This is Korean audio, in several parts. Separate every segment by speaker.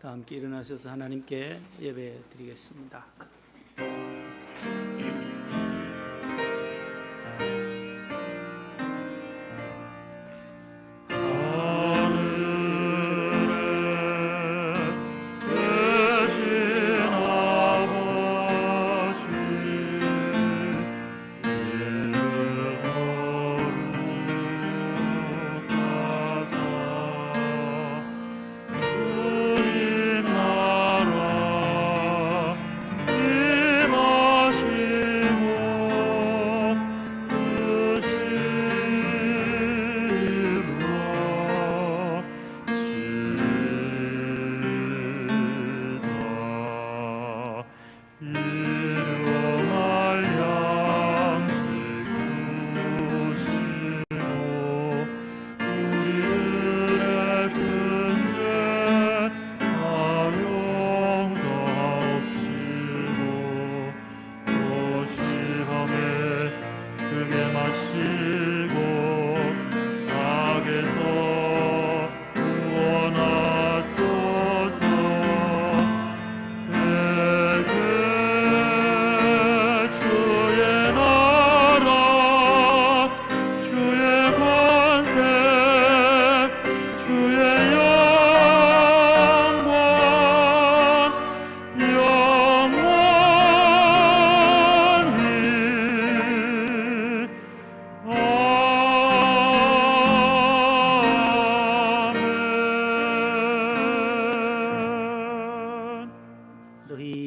Speaker 1: 다 함께 일어나셔서 하나님께 예배 드리겠습니다.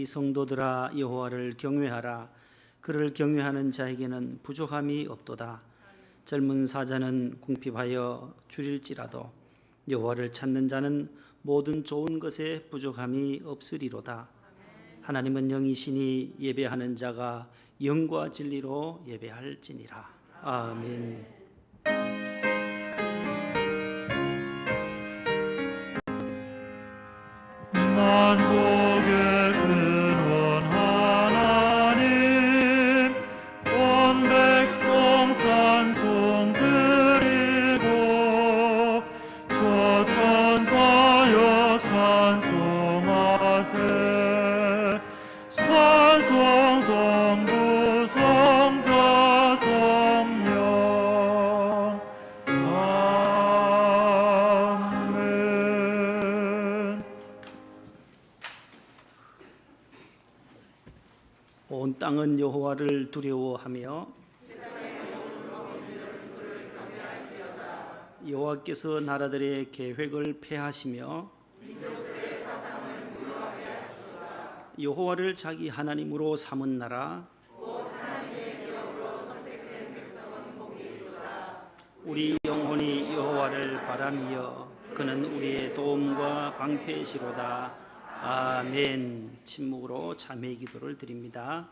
Speaker 1: 성도들아 여호와를 경외하라. 그를 경외하는 자에게는 부족함이 없도다. 젊은 사자는 궁핍하여 줄일지라도 여호와를 찾는 자는 모든 좋은 것에 부족함이 없으리로다. 하나님은 영이시니 예배하는 자가 영과 진리로 예배할지니라. 아멘.
Speaker 2: 만국의 근원 하나님, 온 백성 찬송 드리고 저 천사여 찬송하세. 찬송 성부 성자 성령. 아멘.
Speaker 1: 온 땅은 여호와를 두려워하며 여호와께서 나라들의 계획을 폐하시며 여호와를 자기 하나님으로 삼은 나라 우리 영혼이 여호와를 바라며 그는 우리의 도움과 방패시로다. 아멘. 침묵으로 참회 기도를 드립니다.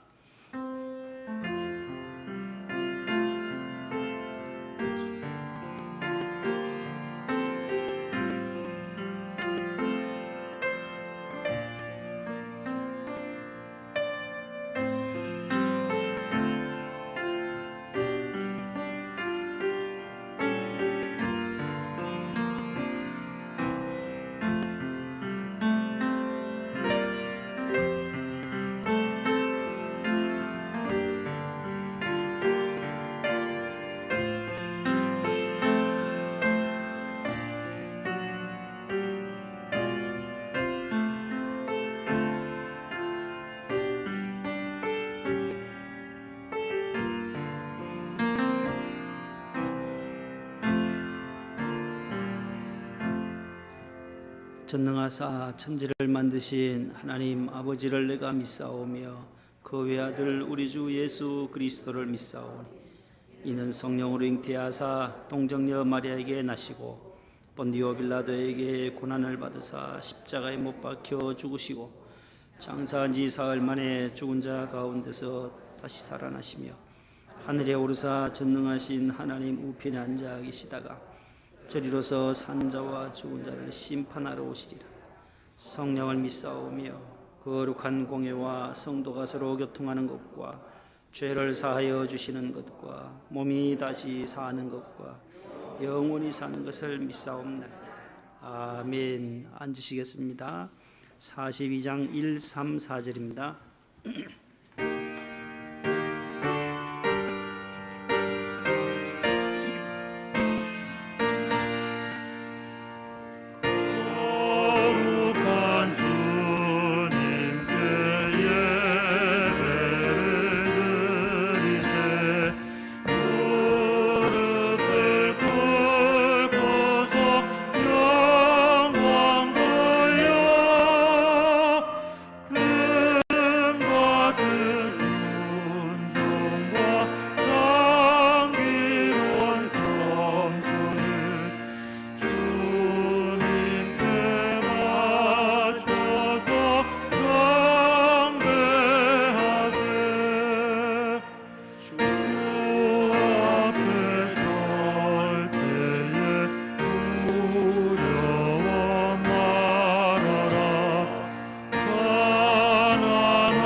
Speaker 1: 전능하사 천지를 만드신 하나님 아버지를 내가 믿사오며 그 외아들 우리 주 예수 그리스도를 믿사오니 이는 성령으로 잉태하사 동정녀 마리아에게 나시고 본디오 빌라도에게 고난을 받으사 십자가에 못 박혀 죽으시고 장사한 지 사흘 만에 죽은 자 가운데서 다시 살아나시며 하늘에 오르사 전능하신 하나님 우편에 앉아 계시다가 저리로서 산자와 죽은 자를 심판하러 오시리라. 성령을 믿사오며 거룩한 공예와 성도가 서로 교통하는 것과 죄를 사하여 주시는 것과 몸이 다시 사는 것과 영원히 사는 것을 믿사옵나이다. 아멘. 앉으시겠습니다. 42장 1, 3, 4절입니다.
Speaker 2: 거룩한 주님께 예배를 드리세 무릎을 꿇고서 영광 돌려 금 같은 순종과 향기로운 겸손을 주님께 바쳐서 경배하세 주 앞에 설 때에 두려워 말아라 가난한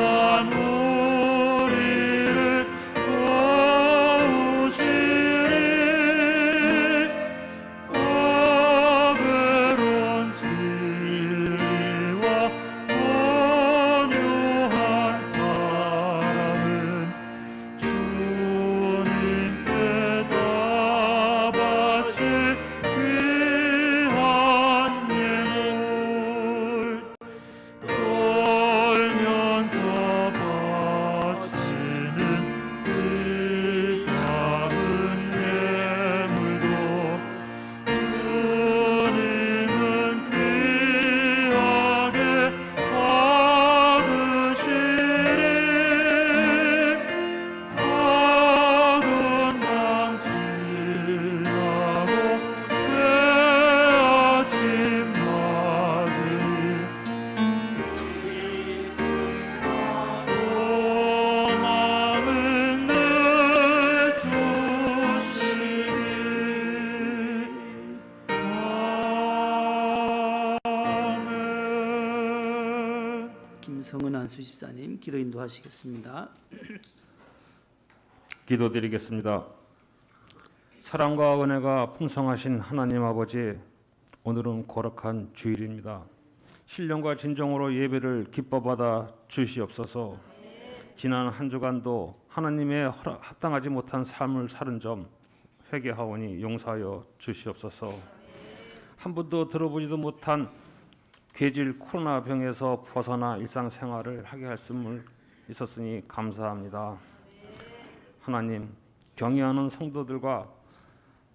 Speaker 2: 우리를 도우시리 가베론 진리와 온유한 사랑은 주님께 다 바칠 귀한 예물 떨면서 바치는 이 작은 예물도 주님은 귀하게 받으시리 모든 방 지나고 새 아침 맞으니 소망을 늘 주시리 아멘.
Speaker 1: 김성은 안수집사님 기도 인도하시겠습니다.
Speaker 3: 기도드리겠습니다. 사랑과 은혜가 풍성하신 하나님 아버지, 오늘은 거룩한 주일입니다. 신령과 진정으로 예배를 기뻐받아 주시옵소서. 지난 한 주간도 하나님의 합당하지 못한 삶을 사는 점 회개하오니 용서하여 주시옵소서. 한 번도 들어보지도 못한 괴질 코로나 병에서 벗어나 일상생활을 하게 할 수 있었으니 감사합니다. 하나님, 경외하는 성도들과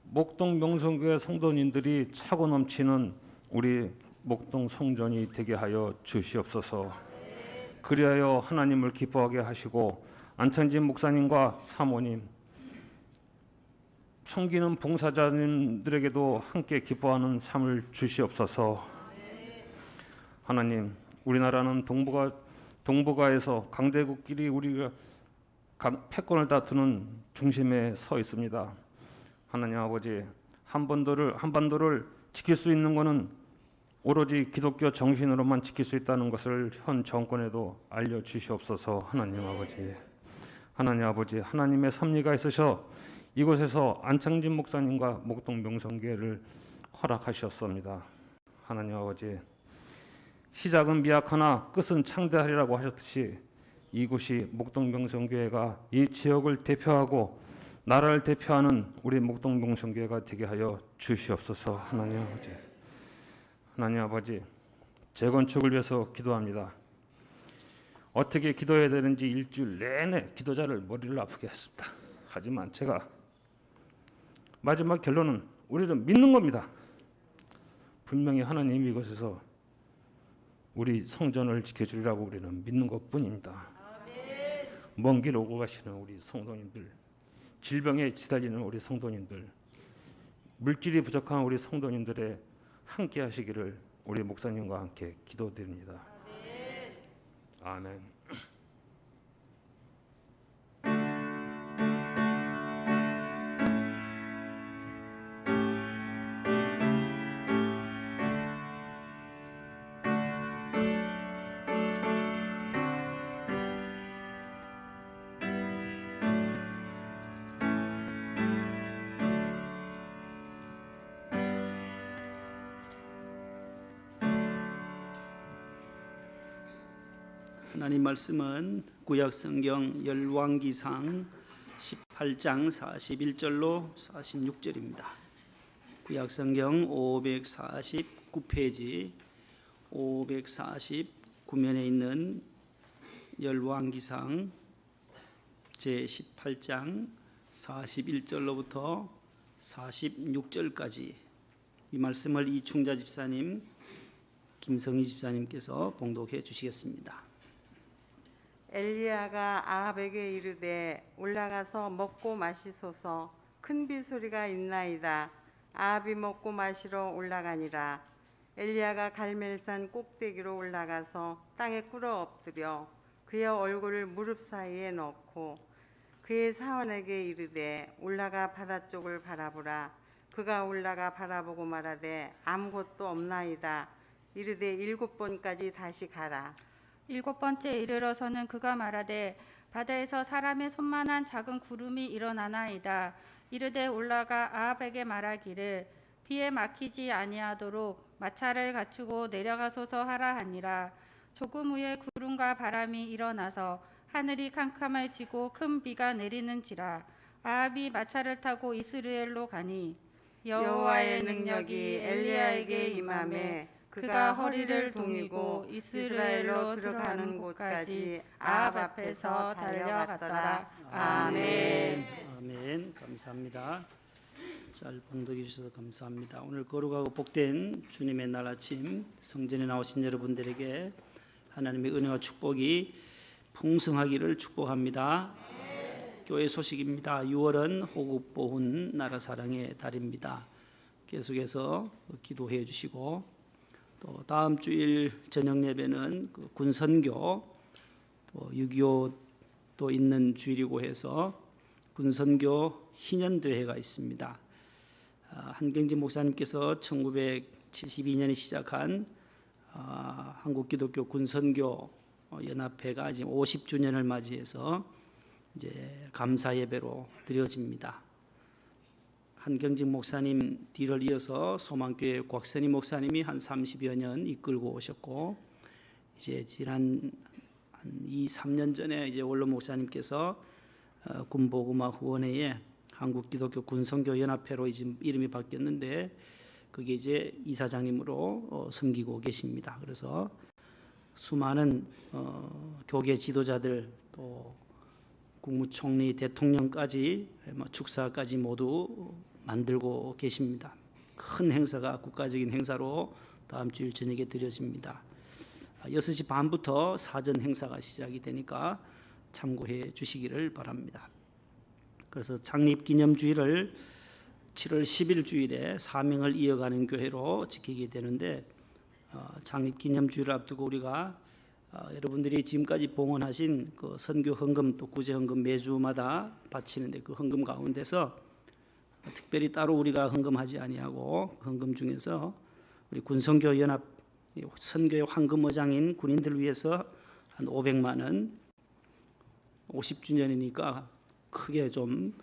Speaker 3: 목동 명성교회 성도님들이 차고 넘치는 우리 목동 성전이 되게 하여 주시옵소서. 그리하여 하나님을 기뻐하게 하시고 안창진 목사님과 사모님, 섬기는 봉사자님들에게도 함께 기뻐하는 삶을 주시옵소서. 하나님, 우리나라는 동북아에서 강대국끼리 우리가 패권을 다투는 중심에 서 있습니다. 하나님 아버지, 한반도를 지킬 수 있는 것은 오로지 기독교 정신으로만 지킬 수 있다는 것을 현 정권에도 알려 주시옵소서. 하나님 아버지, 하나님의 섭리가 있으셔 이곳에서 안창진 목사님과 목동 명성교회를 허락하셨습니다. 하나님 아버지, 시작은 미약하나 끝은 창대하리라고 하셨듯이 이곳이 목동 명성교회가 이 지역을 대표하고 나라를 대표하는 우리 목동 명성교회가 되게 하여 주시옵소서. 하나님 아버지, 재건축을 위해서 기도합니다. 어떻게 기도해야 되는지 일주일 내내 기도자를 머리를 아프게 했습니다. 하지만 제가 마지막 결론은 우리는 믿는 겁니다. 분명히 하나님이 이곳에서 우리 성전을 지켜주리라고 우리는 믿는 것뿐입니다. 먼 길 오고 가시는 우리 성도님들, 질병에 시달리는 우리 성도님들, 물질이 부족한 우리 성도님들의 함께 하시기를 우리 목사님과 함께 기도드립니다. 아멘.
Speaker 1: 하나님 말씀은 구약성경 열왕기상 18장 41절로 46절입니다. 구약성경 549페이지 549면에 있는 열왕기상 제18장 41절로부터 46절까지 이 말씀을 이충자 집사님, 김성희 집사님께서 봉독해 주시겠습니다.
Speaker 4: 엘리야가 아합에게 이르되 올라가서 먹고 마시소서. 큰 비소리가 있나이다. 아합이 먹고 마시러 올라가니라. 엘리야가 갈멜산 꼭대기로 올라가서 땅에 꿇어 엎드려 그의 얼굴을 무릎 사이에 넣고 그의 사원에게 이르되 올라가 바다 쪽을 바라보라. 그가 올라가 바라보고 말하되 아무것도 없나이다. 이르되 7번까지 다시 가라.
Speaker 5: 7번째 이르러서는 그가 말하되 바다에서 사람의 손만한 작은 구름이 일어나나이다. 이르되 올라가 아합에게 말하기를 비에 막히지 아니하도록 마차를 갖추고 내려가소서 하라 하니라. 조금 후에 구름과 바람이 일어나서 하늘이 캄캄해지고 큰 비가 내리는지라. 아합이 마차를 타고 이스라엘로 가니
Speaker 4: 여호와의 능력이 엘리야에게 임하매 그가 허리를 동이고 이스라엘로 들어가는 곳까지 아합 앞에서 달려갔더라. 아멘.
Speaker 1: 아멘. 감사합니다. 잘 봉독해 주셔서 감사합니다. 오늘 거룩하고 복된 주님의 날 아침 성전에 나오신 여러분들에게 하나님의 은혜와 축복이 풍성하기를 축복합니다. 교회 소식입니다. 6월은 호국보훈 나라 사랑의 달입니다. 계속해서 기도해 주시고 또 다음 주일 저녁 예배는 그 군선교 또 6.25도 있는 주일이고 해서 군선교 희년대회가 있습니다. 한경진 목사님께서 1972년에 시작한 한국기독교 군선교 연합회가 지금 50주년을 맞이해서 이제 감사 예배로 드려집니다. 한경직 목사님 뒤를 이어서 소망교회 곽선희 목사님이 한 30여 년 이끌고 오셨고 이제 지난 한 2-3년 전에 이제 원로 목사님께서 군복음화 후원회에 한국기독교 군선교 연합회로 이제 이름이 바뀌었는데 그게 이제 이사장님으로 섬기고 계십니다. 그래서 수많은 교계 지도자들 또 국무총리, 대통령까지 축사까지 모두 만들고 계십니다. 큰 행사가 국가적인 행사로 다음 주일 저녁에 드려집니다. 6시 반부터 사전 행사가 시작이 되니까 참고해 주시기를 바랍니다. 그래서 창립기념주일을 7월 10일 주일에 사명을 이어가는 교회로 지키게 되는데 창립기념주일을 앞두고 우리가 여러분들이 지금까지 봉헌하신 그 선교 헌금 또 구제 헌금 매주마다 바치는데 그 헌금 가운데서 특별히 따로 우리가 헌금하지 아니하고 그 헌금 중에서 우리 군선교 연합 선교의 황금어장인 군인들 위해서 한 500만 원 50주년이니까 크게 좀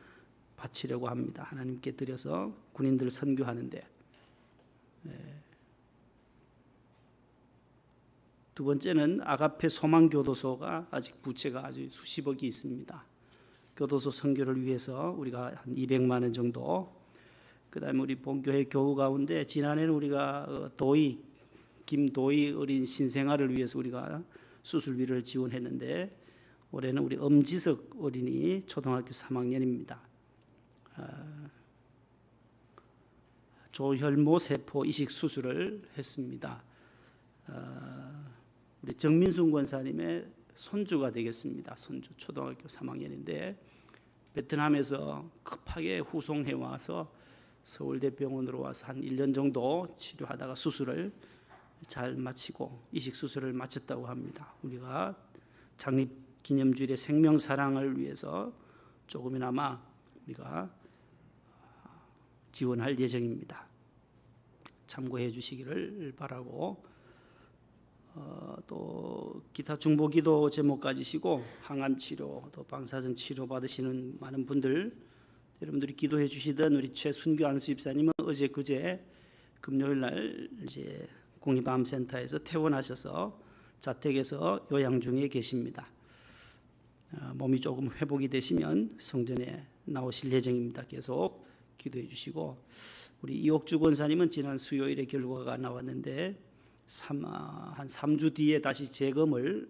Speaker 1: 바치려고 합니다. 하나님께 드려서 군인들 선교하는데. 두 번째는 아가페 소망교도소가 아직 부채가 아주 수십억이 있습니다. 교도소 선교를 위해서 우리가 한 200만 원 정도. 그다음에 우리 본교회 교우 가운데 지난해는 우리가 김도희 어린 신생아를 위해서 우리가 수술비를 지원했는데 올해는 우리 엄지석 어린이 초등학교 3학년입니다. 조혈모 세포 이식 수술을 했습니다. 우리 정민순 권사님의 손주가 되겠습니다. 손주 초등학교 3학년인데 베트남에서 급하게 후송해 와서 서울대병원으로 와서 한 1년 정도 치료하다가 수술을 잘 마치고 이식 수술을 마쳤다고 합니다. 우리가 창립기념주일의 생명사랑을 위해서 조금이나마 우리가 지원할 예정입니다. 참고해 주시기를 바라고 또 기타 중보기도 제목 가지시고 항암치료 또 방사선 치료 받으시는 많은 분들 여러분들이 기도해 주시던 우리 최순규 안수집사님은 어제 그제 금요일 날 이제 국립암센터에서 퇴원하셔서 자택에서 요양 중에 계십니다. 몸이 조금 회복이 되시면 성전에 나오실 예정입니다. 계속 기도해 주시고, 우리 이옥주 권사님은 지난 수요일에 결과가 나왔는데 한 3주 뒤에 다시 재검을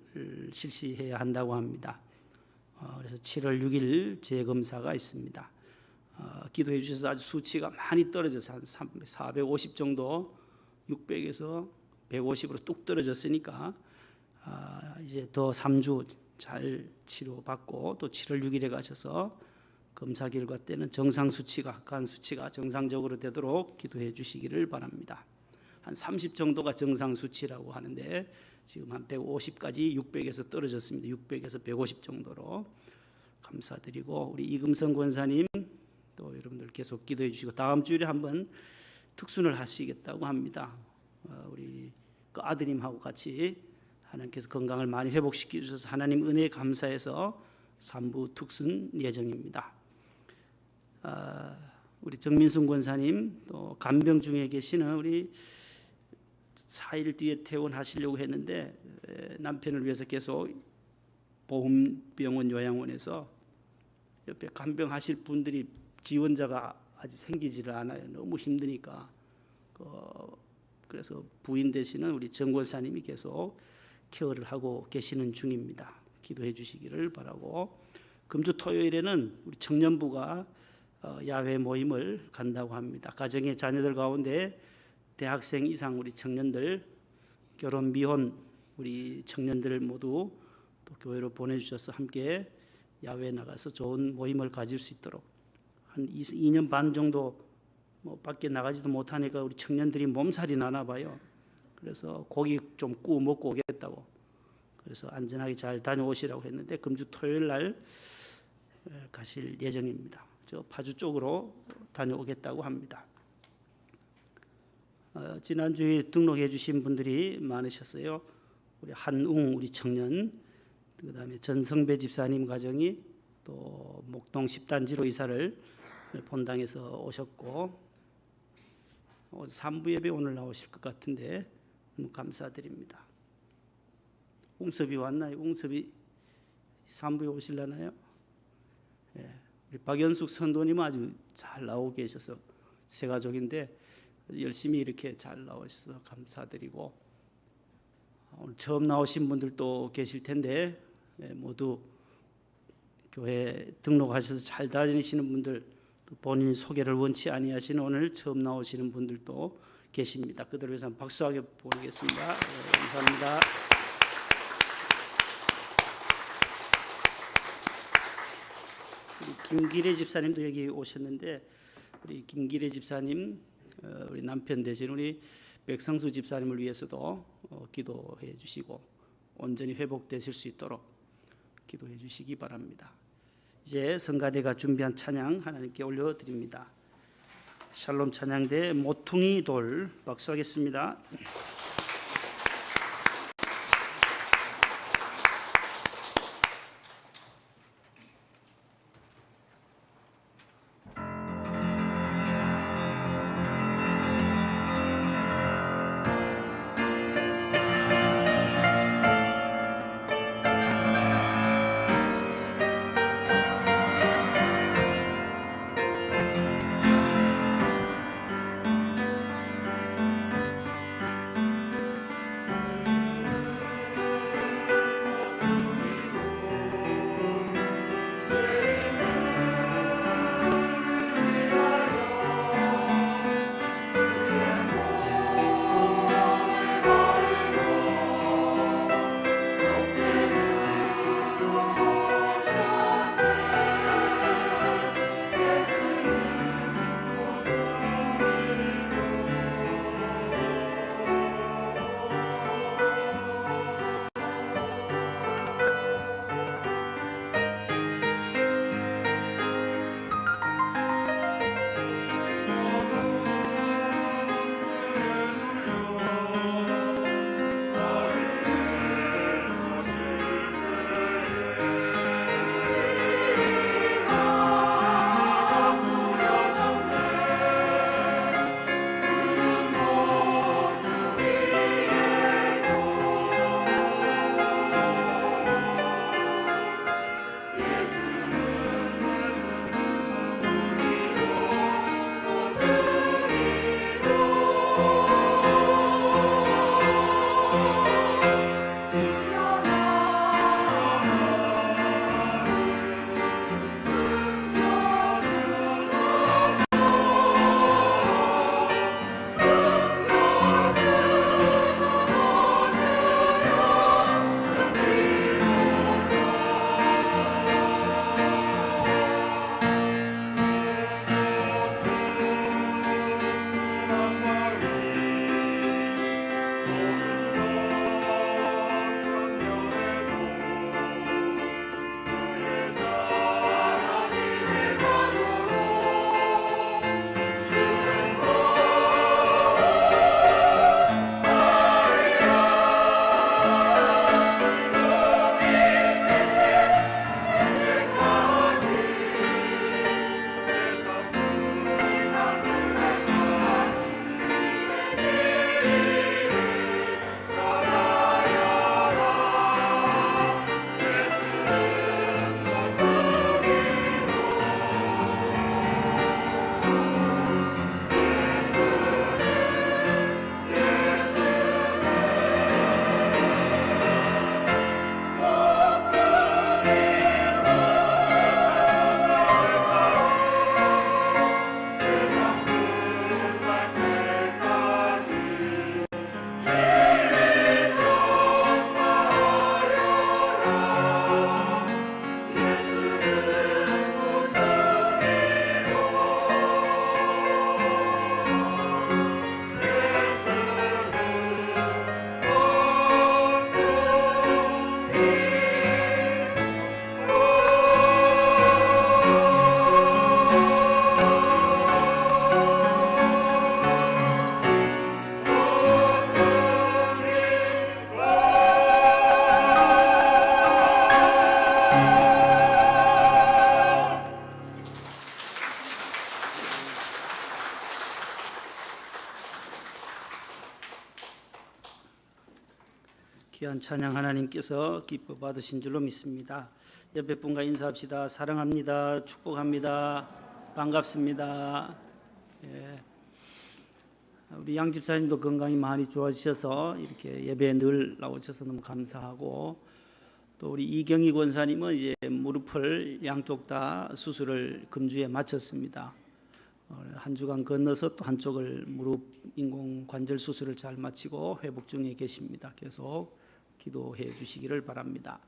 Speaker 1: 실시해야 한다고 합니다. 그래서 7월 6일 재검사가 있습니다. 기도해 주셔서 아주 수치가 많이 떨어져서 한 450 정도, 600에서 150으로 뚝 떨어졌으니까 이제 더 3주 잘 치료받고 또 7월 6일에 가셔서 검사 결과 때는 정상 수치가, 간 수치가 정상적으로 되도록 기도해 주시기를 바랍니다. 한 30 정도가 정상 수치라고 하는데 지금 한 150까지 600에서 떨어졌습니다. 600에서 150 정도로 감사드리고, 우리 이금성 권사님 또 여러분들 계속 기도해 주시고, 다음 주일에 한번 특순을 하시겠다고 합니다. 우리 그 아드님하고 같이 하나님께서 건강을 많이 회복시켜 주셔서 하나님 은혜에 감사해서 3부 특순 예정입니다. 우리 정민순 권사님 또 간병 중에 계시는 우리 4일 뒤에 퇴원하시려고 했는데 남편을 위해서 계속 보훈병원 요양원에서 옆에 간병하실 분들이 지원자가 아직 생기지를 않아요. 너무 힘드니까. 그래서 부인 되시는 우리 정 권사님이 계속 케어를 하고 계시는 중입니다. 기도해 주시기를 바라고, 금주 토요일에는 우리 청년부가 야외 모임을 간다고 합니다. 가정의 자녀들 가운데 대학생 이상 우리 청년들, 결혼 미혼 우리 청년들 모두 또 교회로 보내주셔서 함께 야외에 나가서 좋은 모임을 가질 수 있도록, 한 2년 반 정도 밖에 나가지도 못하니까 우리 청년들이 몸살이 나나 봐요. 그래서 고기 좀 구워 먹고 오겠다고, 그래서 안전하게 잘 다녀오시라고 했는데 금주 토요일 날 가실 예정입니다. 저 파주 쪽으로 다녀오겠다고 합니다. 지난주에 등록해 주신 분들이 많으셨어요. 우리 한웅 우리 청년, 그다음에 전성배 집사님 가정이 또 목동 10단지로 이사를 본당에서 오셨고, 3부 예배 오늘 나오실 것 같은데 너무 감사드립니다. 웅섭이 왔나요? 웅섭이 3부에 오실라나요? 예. 우리 박연숙 선도님은 아주 잘 나오고 계셔서 세 가족인데 열심히 이렇게 잘 나오셔서 감사드리고, 오늘 처음 나오신 분들도 계실 텐데 모두 교회 등록하셔서 잘 다니시는 분들, 또 본인 소개를 원치 아니하시는 오늘 처음 나오시는 분들도 계십니다. 그들을 위해서 박수하게 보내겠습니다. 감사합니다. 우리 김기래 집사님도 여기 오셨는데, 우리 김기래 집사님 우리 남편 되신 우리 백성수 집사님을 위해서도 기도해 주시고 온전히 회복되실 수 있도록 기도해 주시기 바랍니다. 이제 성가대가 준비한 찬양 하나님께 올려드립니다. 샬롬 찬양대 모퉁이 돌, 박수하겠습니다. 귀한 찬양 하나님께서 기뻐 받으신 줄로 믿습니다. 옆에 분과 인사합시다. 사랑합니다. 축복합니다. 반갑습니다. 예. 우리 양 집사님도 건강이 많이 좋아지셔서 이렇게 예배에 늘 나오셔서 너무 감사하고, 또 우리 이경희 권사님은 이제 무릎을 양쪽 다 수술을 금주에 마쳤습니다. 한 주간 건너서 또 한쪽을 무릎 인공 관절 수술을 잘 마치고 회복 중에 계십니다. 계속 기도해 주시기를 바랍니다.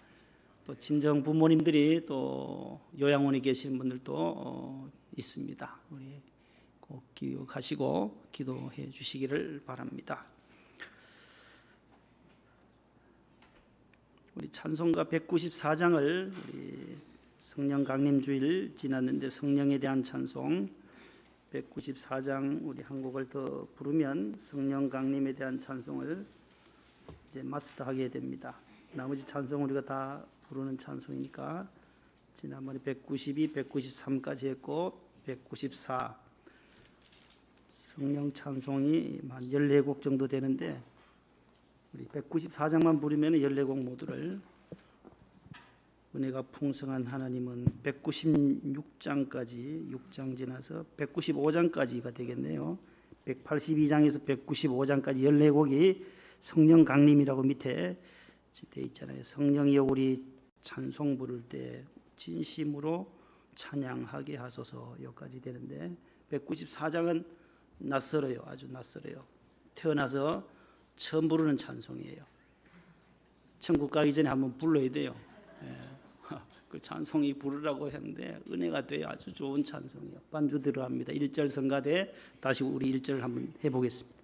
Speaker 1: 또 친정 부모님들이 또 요양원에 계시는 분들도 있습니다. 우리 꼭 기억하시고 기도해 주시기를 바랍니다. 우리 찬송가 194장을 우리 성령 강림 주일 지났는데 성령에 대한 찬송 194장 우리 한 곡을 더 부르면 성령 강림에 대한 찬송을 이제 마스터하게 됩니다. 나머지 찬송 우리가 다 부르는 찬송이니까 지난번에 192, 193까지 했고 194 성령 찬송이 한 14곡 정도 되는데 우리 194장만 부르면 14곡 모두를 은혜가 풍성한 하나님은 196장까지 6장 지나서 195장까지가 되겠네요. 182장에서 195장까지 14곡이 성령 강림이라고 밑에 되어 있잖아요. 성령이여 우리 찬송 부를 때 진심으로 찬양하게 하소서 여기까지 되는데 194장은 낯설어요. 아주 낯설어요. 태어나서 처음 부르는 찬송이에요. 천국 가기 전에 한번 불러야 돼요. 그 찬송이 부르라고 했는데 은혜가 돼요. 아주 좋은 찬송이에요. 반주 들어갑니다. 1절 성가대 다시 우리 1절 한번 해보겠습니다.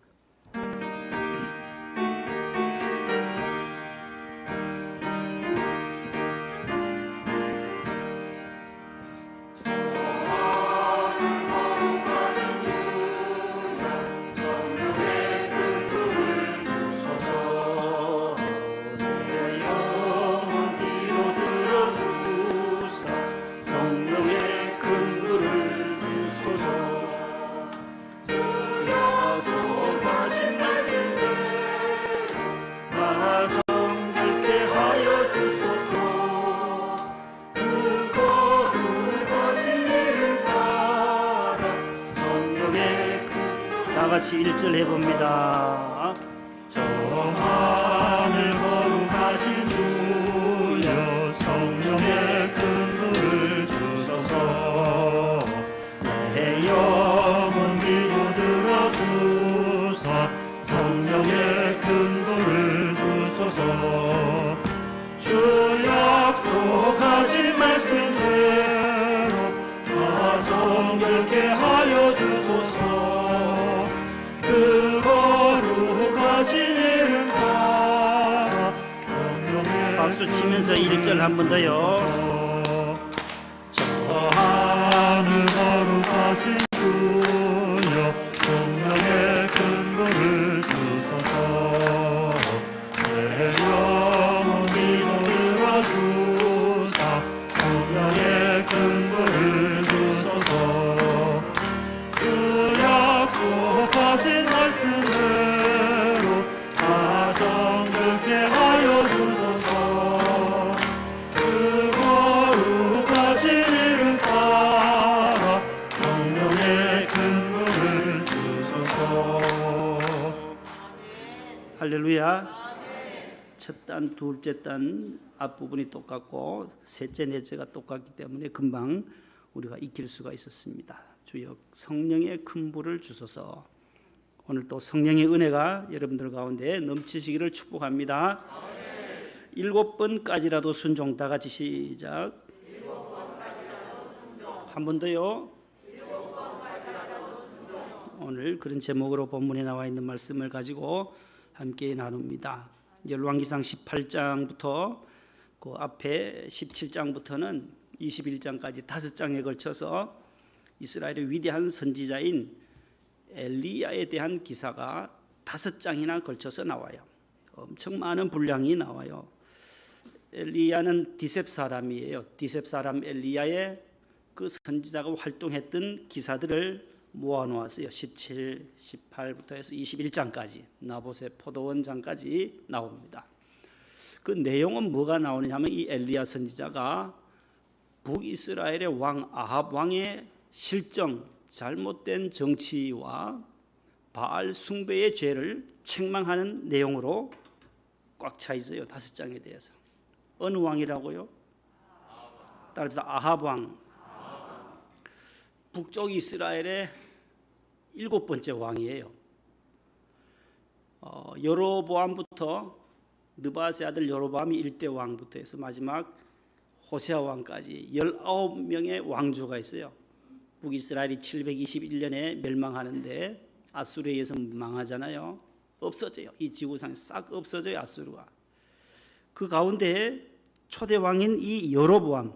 Speaker 1: 다 같이 1절 해봅니다.
Speaker 2: 저 하늘 거룩하신 주여 성령의 큰 불을 주소서 내 영혼 기도 들어주사 성령의 큰 불을 주소서 주 약속하신 말씀대로 다 정결케 하여 주소서 그 거룩하신 이름 따라
Speaker 1: 박수 치면서 1절 한 번 더요.
Speaker 2: 저 하늘 거룩하신 주여 성령의 큰 불을 주소서 내 영혼 기도 들어주사 성령의 큰 불을 주소서 그 약속하신 말씀대로 다 정결케 하여 주소서 그 거룩하신 이름 따라 성령의 큰 불을 주소서.
Speaker 1: 할렐루야. 첫 단, 둘째 단 앞부분이 똑같고 셋째, 넷째가 똑같기 때문에 금방 우리가 익힐 수가 있었습니다. 주여 성령의 큰 불을 주소서. 오늘 또 성령의 은혜가 여러분들 가운데 넘치시기를 축복합니다. 7번까지라도 순종. 다 같이 시작. 한 번 더요. 오늘 그런 제목으로 본문에 나와 있는 말씀을 가지고 함께 나눕니다. 열왕기상 18장부터 그 앞에 17장부터는 21장까지 5장에 걸쳐서 이스라엘의 위대한 선지자인 엘리야에 대한 기사가 5장이나 걸쳐서 나와요. 엄청 많은 분량이 나와요. 엘리야는 디셉 사람이에요. 디셉 사람 엘리야의 그 선지자가 활동했던 기사들을 모아놓았어요. 17, 18부터 해서 21장까지 나봇의 포도원장까지 나옵니다. 그 내용은 뭐가 나오느냐면 이 엘리야 선지자가 북이스라엘의 왕 아합 왕의 실정, 잘못된 정치와 바알 숭배의 죄를 책망하는 내용으로 꽉 차 있어요. 5장에 대해서. 어느 왕이라고요? 따라서 아합 왕. 북쪽 이스라엘의 7번째 왕이에요. 여로보암부터 느바세 아들 여로보암이 1대 왕부터 해서 마지막 호세아 왕까지 19명의 왕조가 있어요. 북이스라엘이 721년에 멸망하는데 아수르에 의해서 망하잖아요. 없어져요. 이 지구상에 싹 없어져요. 아수르가. 그 가운데 초대 왕인 이 여로보암,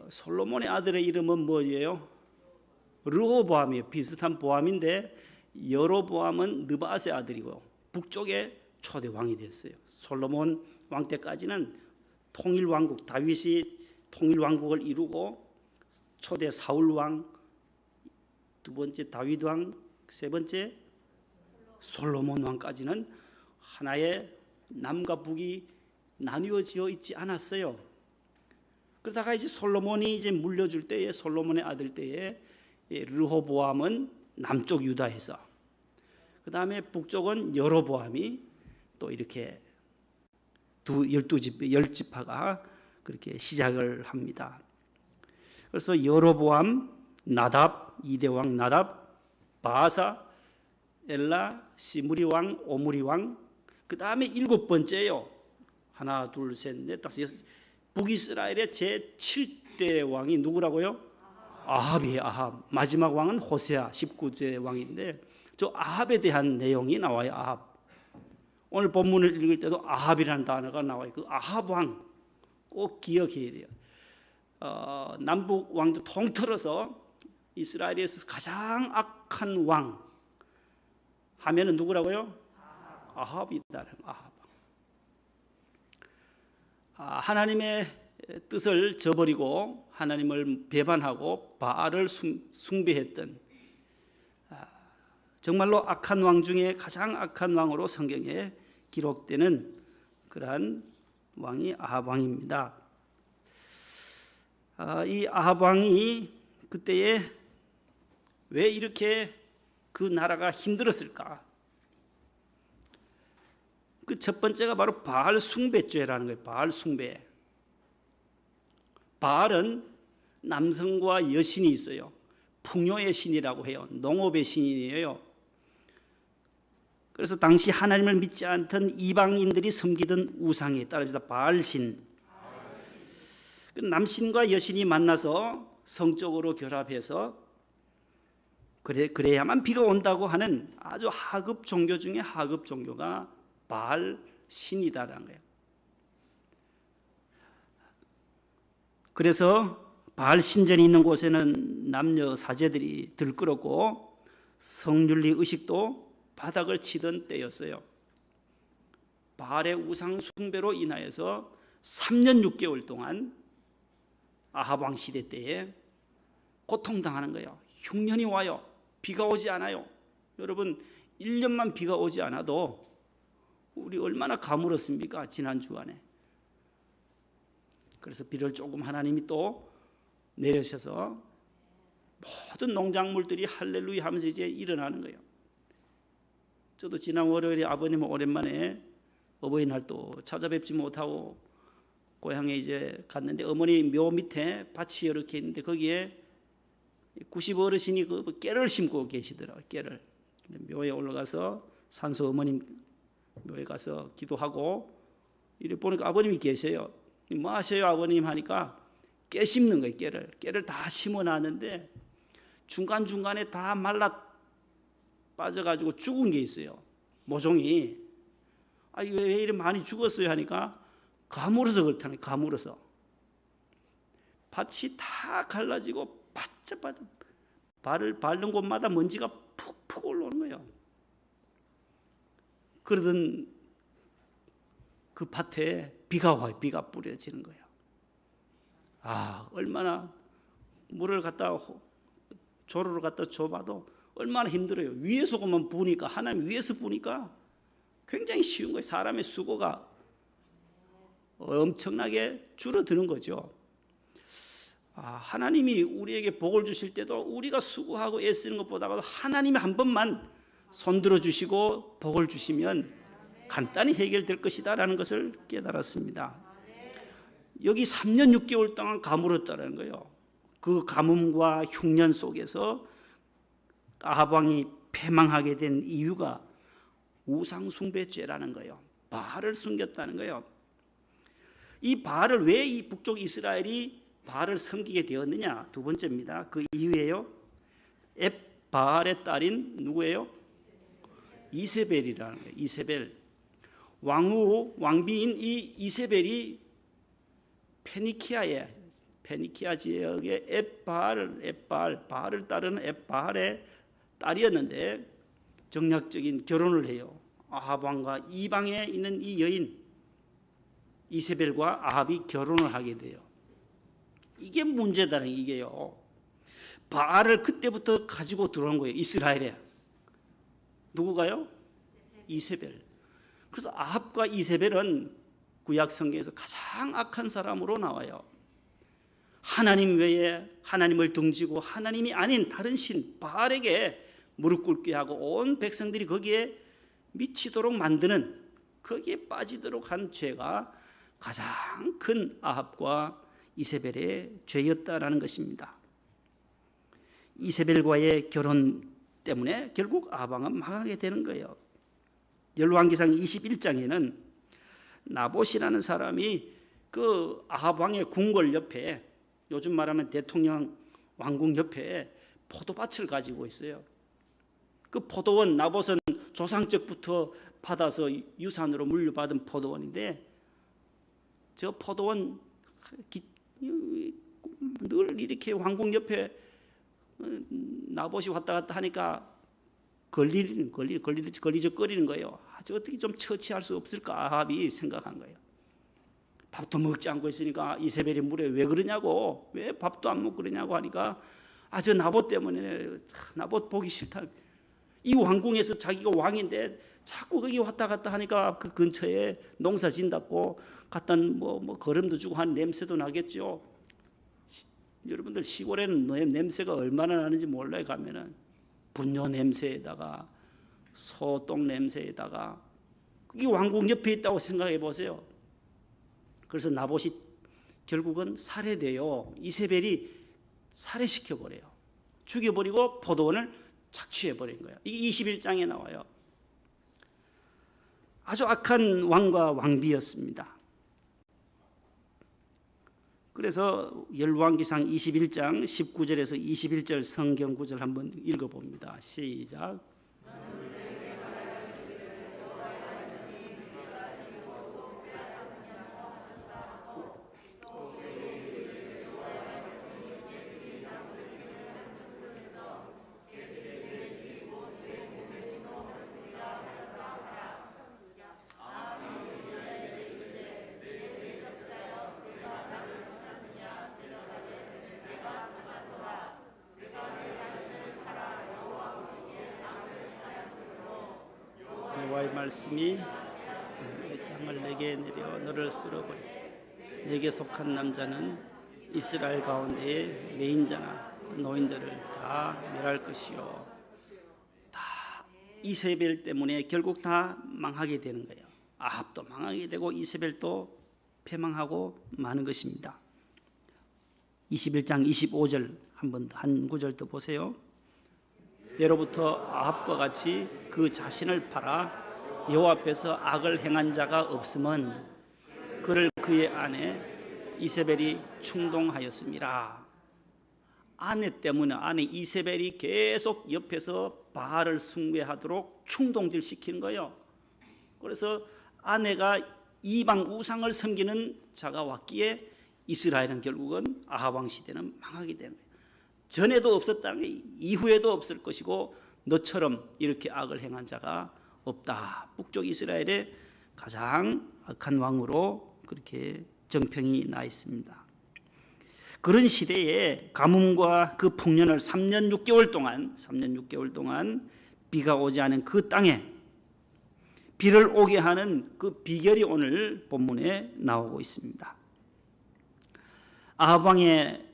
Speaker 1: 솔로몬의 아들의 이름은 뭐예요? 르호보암이에요. 비슷한 보암인데 여로보암은 느바세 아들이고 북쪽의 초대 왕이 됐어요. 솔로몬 왕 때까지는 통일 왕국, 다윗이 통일 왕국을 이루고 초대 사울 왕, 두 번째 다윗 왕, 세 번째 솔로몬 왕까지는 하나의 남과 북이 나뉘어져 있지 않았어요. 그러다가 이제 솔로몬이 이제 물려줄 때에 솔로몬의 아들 때에 르호보암은 남쪽 유다에서, 그 다음에 북쪽은 여로보암이 또 이렇게 10지파가 그렇게 시작을 합니다. 그래서 여로보암, 나답, 2대 왕 나답, 바하사, 엘라, 시므리 왕, 오므리 왕, 그 다음에 7번째요. 하나, 둘, 셋, 넷, 다섯, 여섯. 북이스라엘의 제7대 왕이 누구라고요? 아합이에요. 아합. 마지막 왕은 호세아 19대 왕인데 저 아합에 대한 내용이 나와요. 아합. 오늘 본문을 읽을 때도 아합이라는 단어가 나와요. 그 아합 왕 꼭 기억해야 돼요. 남북 왕도 통틀어서 이스라엘에서 가장 악한 왕 하면은 누구라고요? 아합이다. 아합. 하나님의 뜻을 저버리고 하나님을 배반하고 바알을 숭배했던 정말로 악한 왕 중에 가장 악한 왕으로 성경에 기록되는 그러한 왕이 아합 왕입니다. 이 아합 왕이 그때에 왜 이렇게 그 나라가 힘들었을까? 그 첫 번째가 바로 바알 숭배죄라는 거예요. 바알 숭배. 바알은 남성과 여신이 있어요. 풍요의 신이라고 해요. 농업의 신이에요. 그래서 당시 하나님을 믿지 않던 이방인들이 섬기던 우상에 따라서 바알신. 남신과 여신이 만나서 성적으로 결합해서 그래야만 비가 온다고 하는 아주 하급 종교 중에 하급 종교가 바알 신이다라는 거예요. 그래서 바알 신전이 있는 곳에는 남녀 사제들이 들끓었고 성윤리 의식도 바닥을 치던 때였어요. 바알의 우상 숭배로 인하여서 3년 6개월 동안 아합 왕 시대 때에 고통당하는 거예요. 흉년이 와요. 비가 오지 않아요. 여러분 1년만 비가 오지 않아도 우리 얼마나 가물었습니까? 지난 주간에. 그래서 비를 조금 하나님이 또 내려셔서 모든 농작물들이 할렐루야 하면서 이제 일어나는 거예요. 저도 지난 월요일에 아버님을 오랜만에 어버이날 또 찾아뵙지 못하고 고향에 이제 갔는데 어머니 묘 밑에 밭이 이렇게 있는데 거기에 90 어르신이 그 깨를 심고 계시더라고요. 깨를. 묘에 올라가서 산소 어머님 묘에 가서 기도하고 이래 보니까 아버님이 계세요. 뭐 하세요 아버님 하니까 깨 심는 거예요. 깨를 다 심어놨는데 중간중간에 다 말라 빠져가지고 죽은 게 있어요. 모종이. 왜 이렇게 많이 죽었어요 하니까 가물어서 그렇다니. 가물어서 밭이 다 갈라지고 바짝바짝 발을 밟는 곳마다 먼지가 푹푹 올라오는 거예요. 그러던 그 밭에 비가 와요. 비가 뿌려지는 거예요. 얼마나 물을 갖다 조로를 갖다 줘봐도 얼마나 힘들어요. 위에서 그만 부으니까 하나님 위에서 부으니까 굉장히 쉬운 거예요. 사람의 수고가 엄청나게 줄어드는 거죠. 하나님이 우리에게 복을 주실 때도 우리가 수고하고 애쓰는 것보다도 하나님이 한 번만 손들어 주시고 복을 주시면 간단히 해결될 것이다라는 것을 깨달았습니다. 여기 3년 6개월 동안 가물었다는 거예요. 그 가뭄과 흉년 속에서 아합 왕이 패망하게 된 이유가 우상 숭배죄라는 거예요. 바알을 숨겼다는 거예요. 이 바알을 왜 이 북쪽 이스라엘이 바알을 섬기게 되었느냐? 두 번째입니다. 그 이유예요. 바알의 딸인 누구예요? 이세벨이라는 거예요. 이세벨. 왕비인 이 이세벨이 페니키아 지역의 바알을 따르는 앱바알의 딸이었는데 정략적인 결혼을 해요. 아합 왕과 이방에 있는 이 여인 이세벨과 아합이 결혼을 하게 돼요. 이게 문제다는 이게요. 바알을 그때부터 가지고 들어온 거예요. 이스라엘에. 누구가요? 이세벨. 그래서 아합과 이세벨은 구약 성경에서 가장 악한 사람으로 나와요. 하나님 외에 하나님을 등지고 하나님이 아닌 다른 신 바알에게 무릎 꿇게 하고 온 백성들이 거기에 미치도록 만드는, 거기에 빠지도록 한 죄가 가장 큰 아합과 이세벨의 죄였다라는 것입니다. 이세벨과의 결혼 때문에 결국 아합 왕은 망하게 되는 거예요. 열왕기상 21장에는 나봇이라는 사람이 그 아합 왕의 궁궐 옆에, 요즘 말하면 대통령 왕궁 옆에 포도밭을 가지고 있어요. 그 포도원, 나봇은 조상적부터 받아서 유산으로 물려받은 포도원인데, 저 포도원 늘 이렇게 왕궁 옆에 나봇이 왔다 갔다 하니까 걸리적거리는 거예요. 저 어떻게 좀 처치할 수 없을까 아합이 생각한 거예요. 밥도 먹지 않고 있으니까 이세벨이 물에 왜 그러냐고, 왜 밥도 안 먹고 그러냐고 하니까 저 나봇 때문에, 나봇 보기 싫다. 이 왕궁에서 자기가 왕인데 자꾸 거기 왔다 갔다 하니까 그 근처에 농사 진다고 갖다 뭐 거름도 주고 한 냄새도 나겠죠. 여러분들 시골에는 냄새가 얼마나 나는지 몰라요. 가면은 분뇨 냄새에다가 소똥 냄새에다가, 그게 왕궁 옆에 있다고 생각해 보세요. 그래서 나봇이 결국은 살해돼요. 이세벨이 살해시켜 버려요. 죽여버리고 포도원을 착취해 버린 거예요. 이게 21장에 나와요. 아주 악한 왕과 왕비였습니다. 그래서 열왕기상 21장 19절에서 21절 성경 구절 한번 읽어봅니다. 시작. 여호와의 말씀이 너의 재앙을 내게 내려 너를 쓸어버리되 내게 속한 남자는 이스라엘 가운데에 매인자나 노인자를 다 멸할 것이요. 다 이세벨 때문에 결국 다 망하게 되는 거예요. 아합도 망하게 되고 이세벨도 패망하고 마는 것입니다. 21장 25절 한 구절 더 보세요. 예로부터 아합과 같이 그 자신을 팔아 여호와 앞에서 악을 행한 자가 없음은 그를 그의 아내 이세벨이 충동하였습니다. 아내 때문에, 아내 이세벨이 계속 옆에서 바알을 숭배하도록 충동질 시키는 거예요. 그래서 아내가 이방 우상을 섬기는 자가 왔기에 이스라엘은 결국은 아합 왕 시대는 망하게 되는 거예요. 전에도 없었다는 게 이후에도 없을 것이고 너처럼 이렇게 악을 행한 자가 없다. 북쪽 이스라엘의 가장 악한 왕으로 그렇게 정평이 나 있습니다. 그런 시대에 가뭄과 그 풍년을 3년 6개월 동안 비가 오지 않은 그 땅에 비를 오게 하는 그 비결이 오늘 본문에 나오고 있습니다. 아합 왕의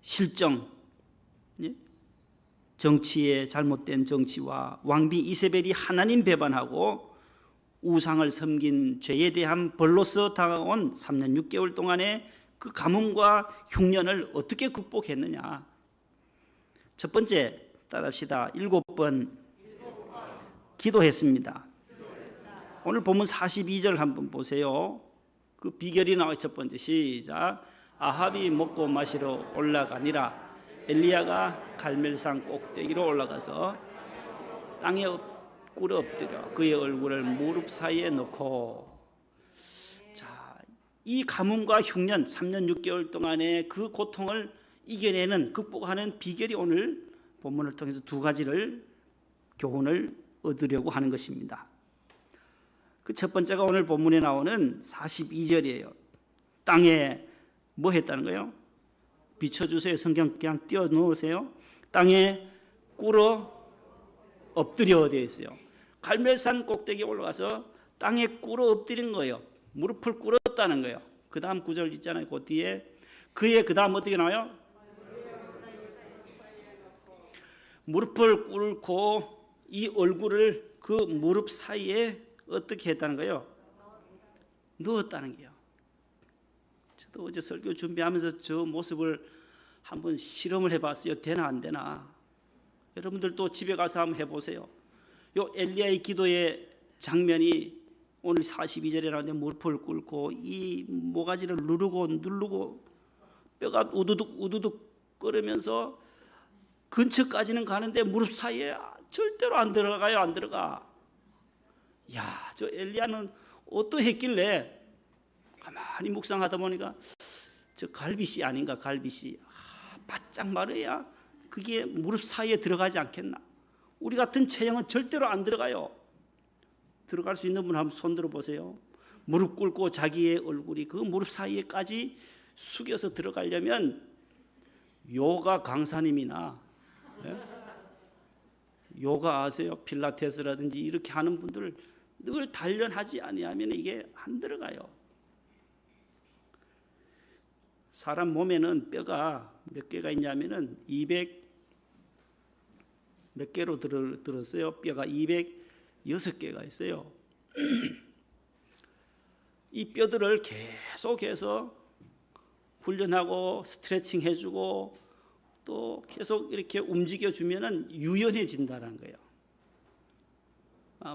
Speaker 1: 실정, 정치의 잘못된 정치와 왕비 이세벨이 하나님 배반하고 우상을 섬긴 죄에 대한 벌로서 다가온 3년 6개월 동안의 그 가뭄과 흉년을 어떻게 극복했느냐. 첫 번째, 따라합시다. 7번 기도했습니다. 오늘 본문 42절 한번 보세요. 그 비결이 나와요. 첫 번째, 시작. 아합이 먹고 마시러 올라가니라. 엘리야가 갈멜산 꼭대기로 올라가서 땅에 꿇어 엎드려 그의 얼굴을 무릎 사이에 넣고. 자, 이 가뭄과 흉년 3년 6개월 동안의 그 고통을 이겨내는, 극복하는 비결이 오늘 본문을 통해서 두 가지를 교훈을 얻으려고 하는 것입니다. 그 첫 번째가 오늘 본문에 나오는 42절이에요. 땅에 뭐 했다는 거예요? 비춰주세요. 성경 그냥 띄워 놓으세요. 땅에 꿇어 엎드려 되어 있어요. 갈멜산 꼭대기에 올라가서 땅에 꿇어 엎드린 거예요. 무릎을 꿇었다는 거예요. 그 다음 구절 있잖아요. 그 뒤에 그의 그 다음 어떻게 나와요? 무릎을 꿇고 이 얼굴을 그 무릎 사이에 어떻게 했다는 거예요? 넣었다는 거예요. 저도 어제 설교 준비하면서 저 모습을 한번 실험을 해봤어요. 되나 안 되나. 여러분들도 집에 가서 한번 해보세요. 요 엘리야의 기도의 장면이 오늘 42절에 나오는데 무릎을 꿇고 이 모가지를 누르고 뼈가 우두둑 끓으면서 근처까지는 가는데 무릎 사이에 절대로 안 들어가요. 안 들어가. 야, 저 엘리야는 어떠했길래. 가만히 묵상하다 보니까 저 갈비씨 아닌가. 갈비씨. 바짝 마르야 그게 무릎 사이에 들어가지 않겠나. 우리 같은 체형은 절대로 안 들어가요. 들어갈 수 있는 분 한번 손 들어 보세요. 무릎 꿇고 자기의 얼굴이 그 무릎 사이에까지 숙여서 들어가려면 요가 강사님이나, 요가 아세요? 필라테스라든지 이렇게 하는 분들 늘 단련하지 아니하면 이게 안 들어가요. 사람 몸에는 뼈가 몇 개가 있냐면은 200 몇 개로 들었어요. 뼈가 206개가 있어요. 이 뼈들을 계속해서 훈련하고 스트레칭 해주고 또 계속 이렇게 움직여주면은 유연해진다는 거예요.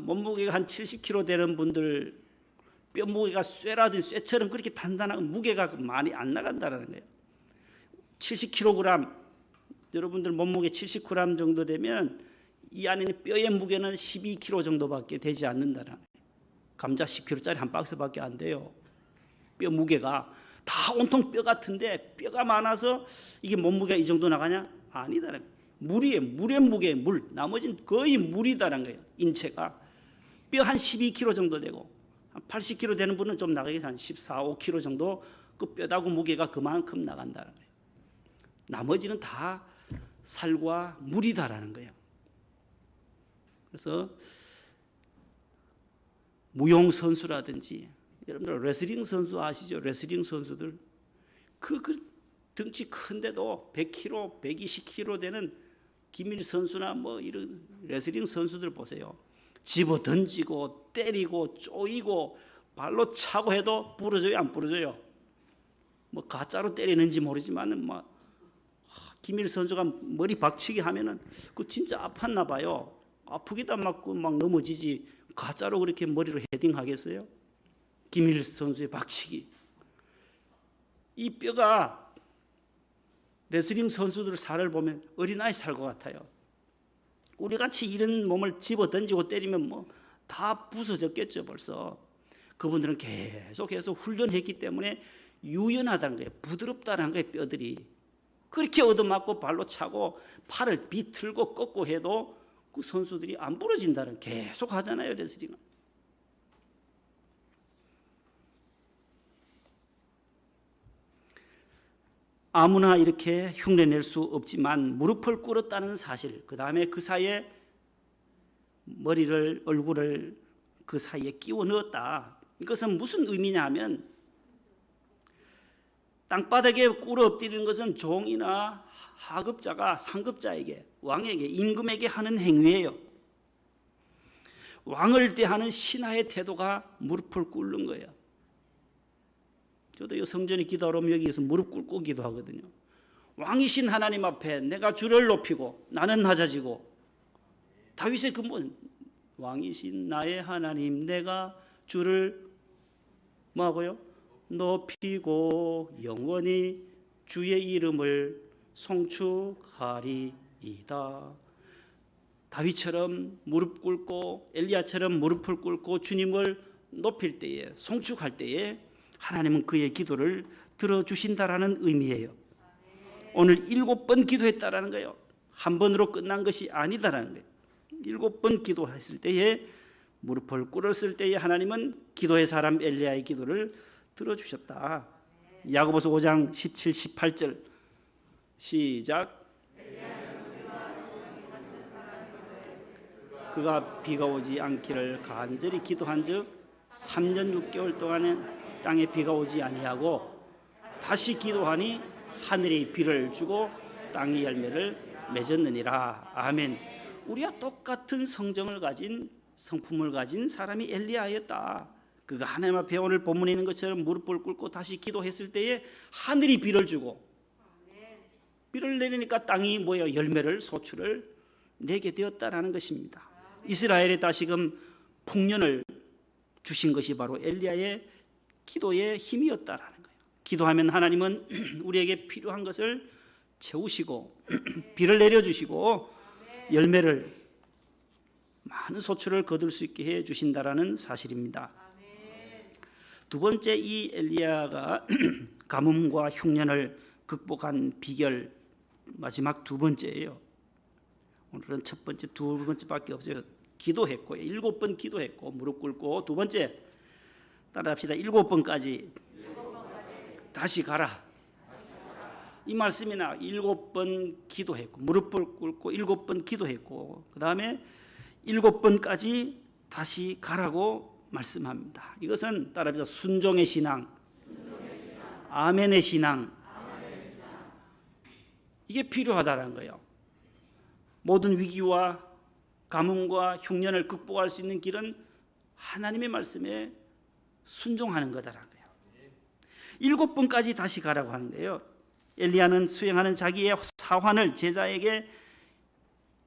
Speaker 1: 몸무게가 한 70kg 되는 분들 뼈 무게가 쇠라든지 쇠처럼 그렇게 단단하고 무게가 많이 안 나간다는 거예요. 70kg, 여러분들 몸무게 70g 정도 되면 이 안에 있는 뼈의 무게는 12kg 정도밖에 되지 않는다는 거예요. 감자 10kg짜리 한 박스밖에 안 돼요. 뼈 무게가 다 온통 뼈 같은데 뼈가 많아서 이게 몸무게가 이 정도 나가냐? 아니다라는 거예요. 물이에요. 물의 무게, 물. 나머지는 거의 물이다라는 거예요. 인체가. 뼈 한 12kg 정도 되고 한 80kg 되는 분은 좀 나가게 한 14, 5kg 정도 그 뼈다구 무게가 그만큼 나간다는 거예요. 나머지는 다 살과 물이다라는 거예요. 그래서 무용 선수라든지 여러분들 레슬링 선수 아시죠? 레슬링 선수들 그 등치 큰데도 100kg, 120kg 되는 김일 선수나 뭐 이런 레슬링 선수들 보세요. 집어 던지고 때리고 쪼이고 발로 차고 해도 부러져요, 안 부러져요? 뭐 가짜로 때리는지 모르지만은 뭐 김일 선수가 머리 박치기 하면은 그 진짜 아팠나 봐요. 아프기도 안 맞고 막 넘어지지 가짜로 그렇게 머리로 헤딩하겠어요? 김일 선수의 박치기. 이 뼈가 레슬링 선수들 살을 보면 어린아이 살 것 같아요. 우리같이 이런 몸을 집어 던지고 때리면 뭐 다 부서졌겠죠 벌써. 그분들은 계속해서 훈련했기 때문에 유연하다는 거예요. 부드럽다는 거예요. 뼈들이. 그렇게 얻어맞고 발로 차고 팔을 비틀고 꺾고 해도 그 선수들이 안 부러진다는 계속 하잖아요. 레슬링은. 아무나 이렇게 흉내낼 수 없지만 무릎을 꿇었다는 사실, 그 다음에 그 사이에 머리를 얼굴을 그 사이에 끼워 넣었다. 이것은 무슨 의미냐 하면 땅바닥에 꿇어 엎드리는 것은 종이나 하급자가 상급자에게, 왕에게, 임금에게 하는 행위예요. 왕을 대하는 신하의 태도가 무릎을 꿇는 거예요. 저도 이 성전에 기도하러 오면 여기에서 무릎 꿇고 기도하거든요. 왕이신 하나님 앞에 내가 주를 높이고 나는 낮아지고, 다윗의 근본, 왕이신 나의 하나님 내가 주를 뭐하고요? 높이고 영원히 주의 이름을 송축하리이다. 다윗처럼 무릎 꿇고 엘리야처럼 무릎을 꿇고 주님을 높일 때에, 송축할 때에 하나님은 그의 기도를 들어주신다라는 의미예요. 오늘 7번 기도했다라는 거예요. 한 번으로 끝난 것이 아니다라는 거예요. 7번 기도했을 때에, 무릎을 꿇었을 때에 하나님은 기도의 사람 엘리야의 기도를 들어주셨다. 야고보서 5장 17, 18절 시작. 그가 비가 오지 않기를 간절히 기도한 즉 3년 6개월 동안은 땅에 비가 오지 아니하고 다시 기도하니 하늘이 비를 주고 땅이 열매를 맺었느니라. 아멘. 우리와 똑같은 성정을 가진, 성품을 가진 사람이 엘리야였다. 그가 하나님 앞에 오늘 본문에 있는 것처럼 무릎을 꿇고 다시 기도했을 때에 하늘이 비를 주고, 비를 내리니까 땅이 뭐예요? 열매를, 소출을 내게 되었다라는 것입니다. 이스라엘에 다시금 풍년을 주신 것이 바로 엘리야의 기도의 힘이었다라는 거예요. 기도하면 하나님은 우리에게 필요한 것을 채우시고 비를 내려주시고 열매를, 많은 소출을 거둘 수 있게 해 주신다라는 사실입니다. 두 번째, 이 엘리야가 가뭄과 흉년을 극복한 비결, 마지막 두 번째예요. 오늘은 첫 번째, 두 번째밖에 없어요. 기도했고 7번 기도했고 무릎 꿇고, 두 번째 따라합시다. 7번까지 다시 가라. 이 말씀이나 7번 기도했고 무릎을 꿇고 7번 기도했고, 그 다음에 7번까지 다시 가라고 말씀합니다. 이것은 따라합시다. 순종의 신앙, 아멘의 신앙, 이게 필요하다는 거예요. 모든 위기와 가뭄과 흉년을 극복할 수 있는 길은 하나님의 말씀에 순종하는 거다라는 거예요. 7번까지 다시 가라고 하는 거예요. 엘리야는 수행하는 자기의 사환을 제자에게,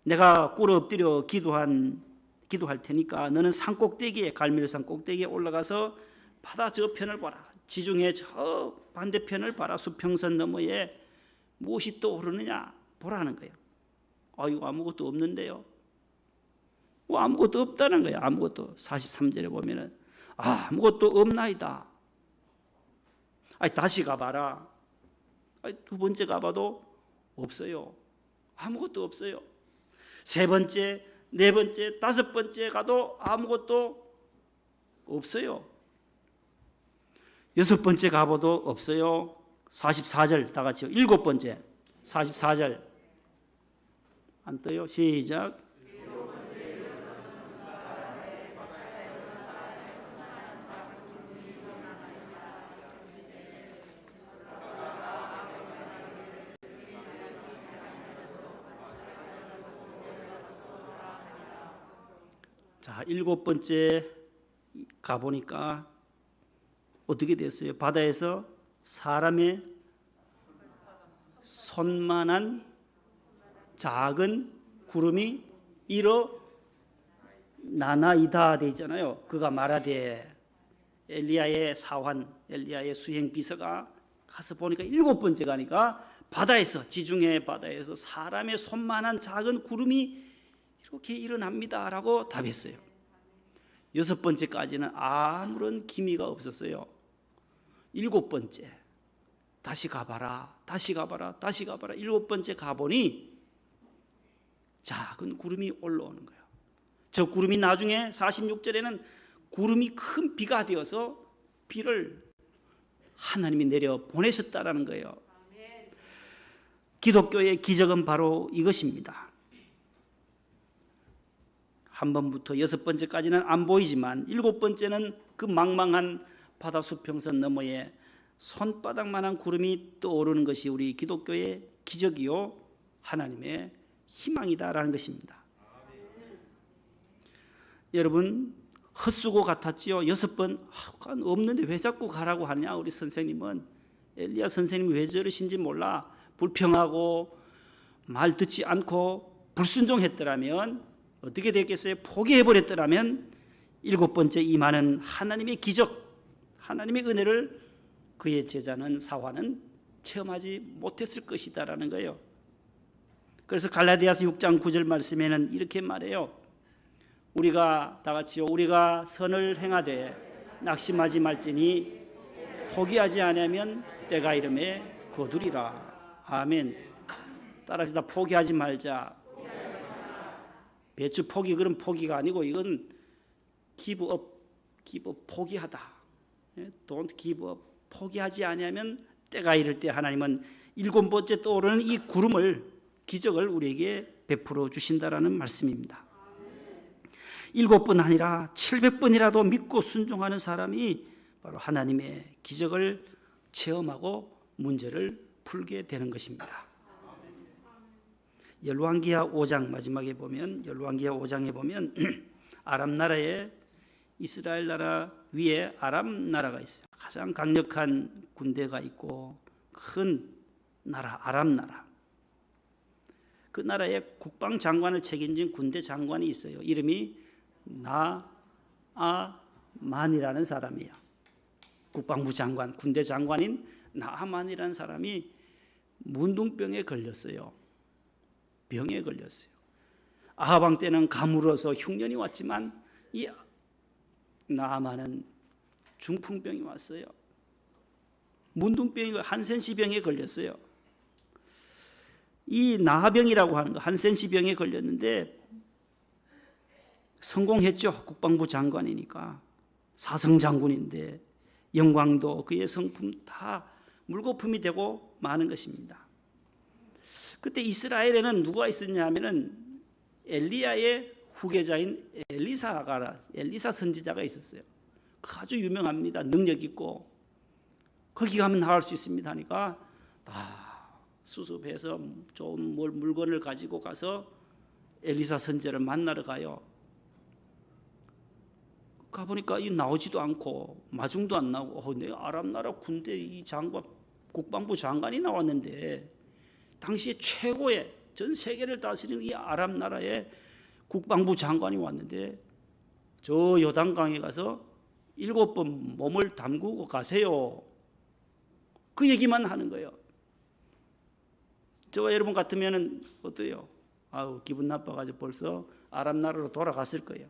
Speaker 1: 내가 꿇어 엎드려 기도할 테니까 너는 산 꼭대기에, 갈멜산 꼭대기에 올라가서 바다 저편을 봐라. 지중해 저 반대편을 봐라. 수평선 너머에 무엇이 떠오르느냐 보라는 거예요. 이거 아무것도 없는데요. 아무것도 없다는 거예요. 아무것도. 43절에 보면은 아무것도 없나이다. 다시 가봐라. 두 번째 가봐도 없어요. 아무것도 없어요. 세 번째, 네 번째, 다섯 번째 가도 아무것도 없어요. 여섯 번째 가봐도 없어요. 44절 다 같이요. 일곱 번째 44절 안 떠요. 시작. 자, 7번째 가보니까 어떻게 됐어요? 바다에서 사람의 손만한 작은 구름이 일어나나이다 돼 있잖아요. 그가 말하되, 엘리야의 사환, 엘리야의 수행 비서가 가서 보니까 7번째 가니까 바다에서, 지중해 바다에서 사람의 손만한 작은 구름이 이렇게 일어납니다라고 답했어요. 6번째까지는 아무런 기미가 없었어요. 7번째 다시 가봐라, 다시 가봐라, 다시 가봐라. 7번째 가보니 작은 구름이 올라오는 거예요. 저 구름이 나중에 46절에는 구름이 큰 비가 되어서 비를 하나님이 내려 보내셨다라는 거예요. 기독교의 기적은 바로 이것입니다. 한 번부터 6번째까지는 안 보이지만 7번째는 그 망망한 바다 수평선 너머에 손바닥만한 구름이 떠오르는 것이 우리 기독교의 기적이요 하나님의 희망이다라는 것입니다. 여러분, 헛수고 같았지요. 6번 없는데 왜 자꾸 가라고 하냐. 우리 선생님은 엘리야 선생님이 왜 저러신지 몰라. 불평하고 말 듣지 않고 불순종했더라면 어떻게 됐겠어요? 포기해버렸더라면 7번째 임하는 하나님의 기적, 하나님의 은혜를 그의 제자는 사화는 체험하지 못했을 것이다라는 거예요. 그래서 갈라디아서 6장 9절 말씀에는 이렇게 말해요. 우리가 다 같이요, 우리가 선을 행하되 낙심하지 말지니 포기하지 아니하면 때가 이름에 거두리라. 아멘. 따라합시다. 포기하지 말자. 배추 포기, 그런 포기가 아니고 이건 give up, 포기하다. Don't give up. 포기하지 아니하면 때가 이를 때 하나님은 7번째 떠오르는 이 구름을, 기적을 우리에게 베풀어 주신다라는 말씀입니다. 7번 아니라 700번이라도 믿고 순종하는 사람이 바로 하나님의 기적을 체험하고 문제를 풀게 되는 것입니다. 열왕기하 5장 마지막에 보면, 열왕기하 5장에 보면 아람 나라에, 이스라엘 나라 위에 아람 나라가 있어요. 가장 강력한 군대가 있고 큰 나라, 아람 나라. 그 나라의 국방장관을 책임진 군대 장관이 있어요. 이름이 나아만이라는 사람이에요. 국방부 장관, 군대 장관인 나아만이라는 사람이 문둥병에 걸렸어요. 병에 걸렸어요. 아합 왕 때는 가물어서 흉년이 왔지만 이 나아만은 중풍병이 왔어요. 문둥병이 한센시병에 걸렸어요. 이 나하병이라고 하는 거, 한센시병에 걸렸는데 성공했죠. 국방부 장관이니까. 사성장군인데 영광도 그의 성품 다 물거품이 되고 마는 것입니다. 그때 이스라엘에는 누가 있었냐 하면은 엘리야의 후계자인 엘리사 선지자가 있었어요. 아주 유명합니다. 능력 있고 거기 가면 나갈 수 있습니다 하니까 다 수습해서 좋은 물건을 가지고 가서 엘리사 선지자를 만나러 가요. 가보니까 이 나오지도 않고 마중도 안 나오고 내 아람 나라 군대 이 장관, 국방부 장관이 나왔는데 당시에 최고의 전 세계를 다스리는 이 아람 나라의 국방부 장관이 왔는데 저 요단강에 가서 7번 몸을 담그고 가세요. 그 얘기만 하는 거예요. 저와 여러분 같으면 어때요? 아우, 기분 나빠가지고 벌써 아람 나라로 돌아갔을 거예요.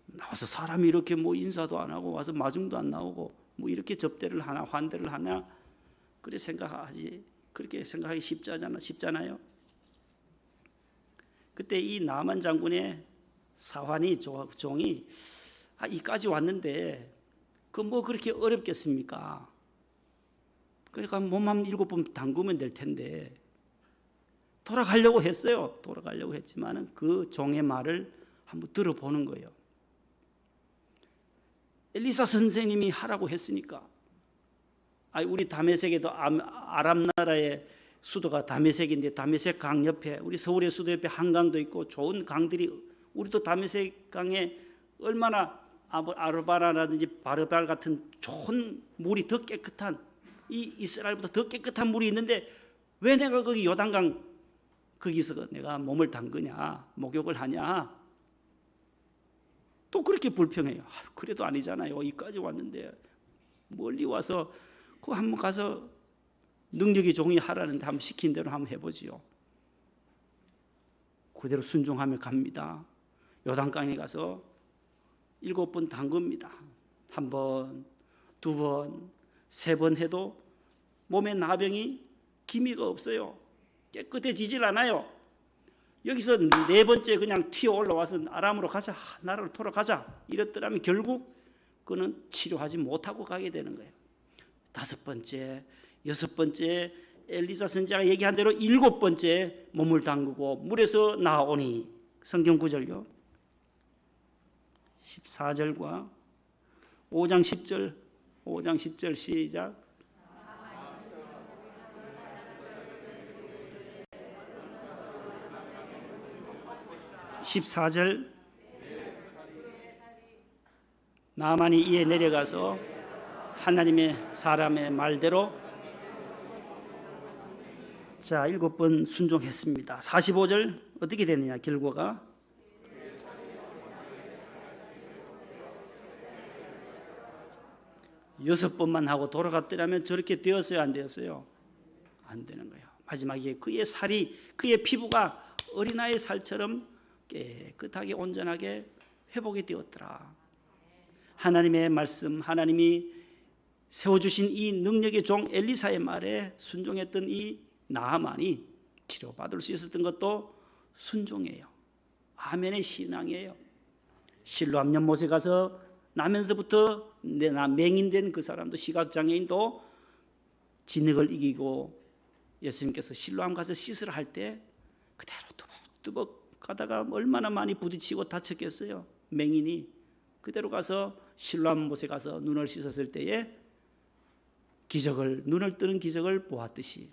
Speaker 1: 나와서 사람이 이렇게 뭐 인사도 안 하고 와서 마중도 안 나오고 뭐 이렇게 접대를 하나 환대를 하나 그래 생각하지. 그렇게 생각하기 쉽잖아요. 그때 이 나만 장군의 사환이 종이 이까지 왔는데 그 뭐 그렇게 어렵겠습니까? 그러니까 몸만 7번 담그면 될 텐데 돌아가려고 했어요. 돌아가려고 했지만은 그 종의 말을 한번 들어보는 거예요. 엘리사 선생님이 하라고 했으니까. 우리 다메섹에도 아람 나라의 수도가 다메섹인데 다메섹 강 옆에 우리 서울의 수도 옆에 한강도 있고 좋은 강들이 우리도 다메섹 강에 얼마나 아르바라라든지 바르발 같은 좋은 물이 더 깨끗한 이 이스라엘보다 더 깨끗한 물이 있는데 왜 내가 거기 요단강 거기서 내가 몸을 담그냐 목욕을 하냐 또 그렇게 불평해요. 그래도 아니잖아요. 여기까지 왔는데 멀리 와서 그 한번 가서 능력이 종이 하라는데 한번 시킨 대로 한번 해보지요. 그대로 순종하며 갑니다. 요단강에 가서 7번 담급니다. 1번, 2번, 3번 해도 몸에 나병이 기미가 없어요. 깨끗해지질 않아요. 여기서 4번째 그냥 튀어 올라와서 아람으로 가자, 나라로 돌아가자 이랬더라면 결국 그는 치료하지 못하고 가게 되는 거예요. 5번째, 6번째 엘리사 선지자가 얘기한 대로 7번째 몸을 담그고 물에서 나오니 성경 구절요. 14절과 5장 10절, 5장 10절 시작. (14절) 나만이 이에 내려가서 하나님의 사람의 말대로 자 7번 순종했습니다. 45절 어떻게 되느냐 결과가 6번만 하고 돌아갔더라면 저렇게 되었어요 안 되었어요? 안 되는 거예요. 마지막에 그의 살이 그의 피부가 어린아이의 살처럼 깨끗하게 온전하게 회복이 되었더라. 하나님의 말씀, 하나님이 세워주신 이 능력의 종 엘리사의 말에 순종했던 이 나아만이 치료받을 수 있었던 것도 순종이에요. 아멘의 신앙이에요. 실로암 연못에 가서 나면서부터 맹인된 그 사람도 시각장애인도 진흙을 이기고 예수님께서 실로암 가서 씻으라 할 때 그대로 뚜벅뚜벅 가다가 얼마나 많이 부딪히고 다쳤겠어요. 맹인이 그대로 가서 실로암 못에 가서 눈을 씻었을 때에 눈을 뜨는 기적을 보았듯이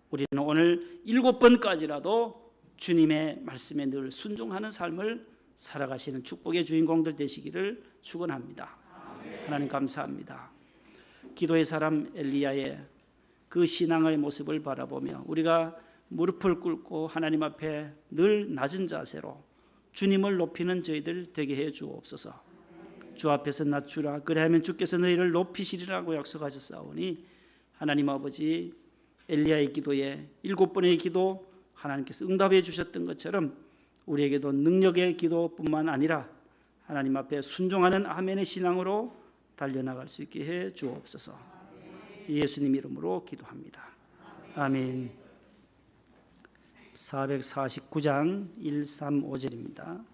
Speaker 1: 우리는 오늘 7번까지라도 주님의 말씀에 늘 순종하는 삶을 살아가시는 축복의 주인공들 되시기를 축원합니다. 하나님 감사합니다. 기도의 사람 엘리야의 그 신앙의 모습을 바라보며 우리가 무릎을 꿇고 하나님 앞에 늘 낮은 자세로 주님을 높이는 저희들 되게 해 주옵소서. 주 앞에서 낮추라 그리하면 주께서 너희를 높이시리라고 약속하셨사오니 하나님 아버지 엘리야의 기도에 7번의 기도 하나님께서 응답해 주셨던 것처럼 우리에게도 능력의 기도뿐만 아니라 하나님 앞에 순종하는 아멘의 신앙으로 달려나갈 수 있게 해 주옵소서. 예수님 이름으로 기도합니다. 아멘. 449장 1, 3, 5절입니다.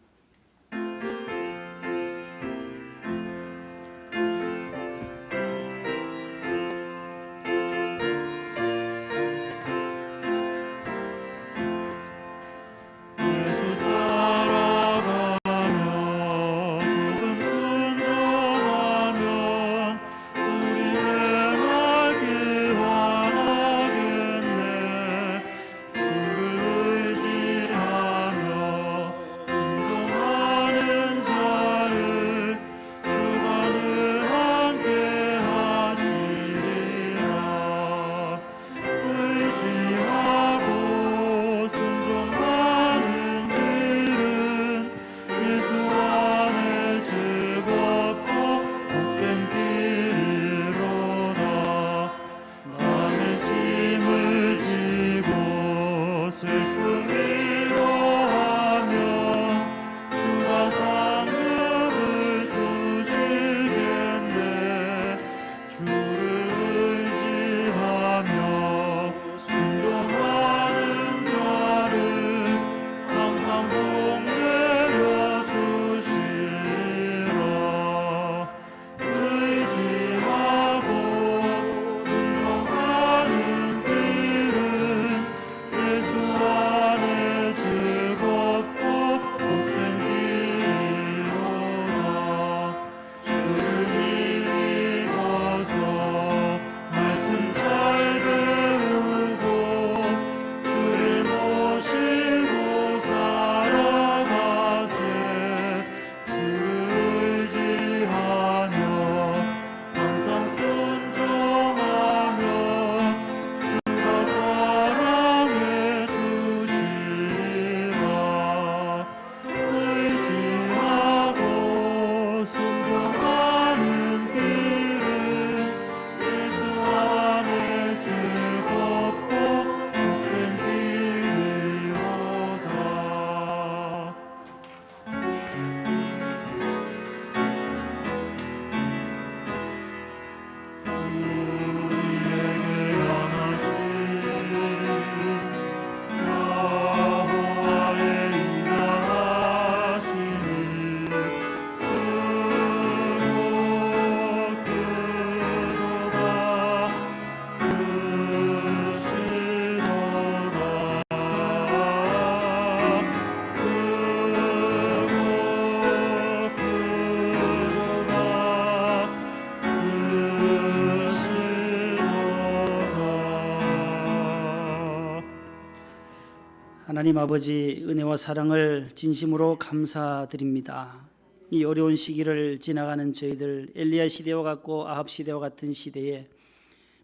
Speaker 1: 하나님 아버지 은혜와 사랑을 진심으로 감사드립니다. 이 어려운 시기를 지나가는 저희들, 엘리야 시대와 같고 아합 시대와 같은 시대에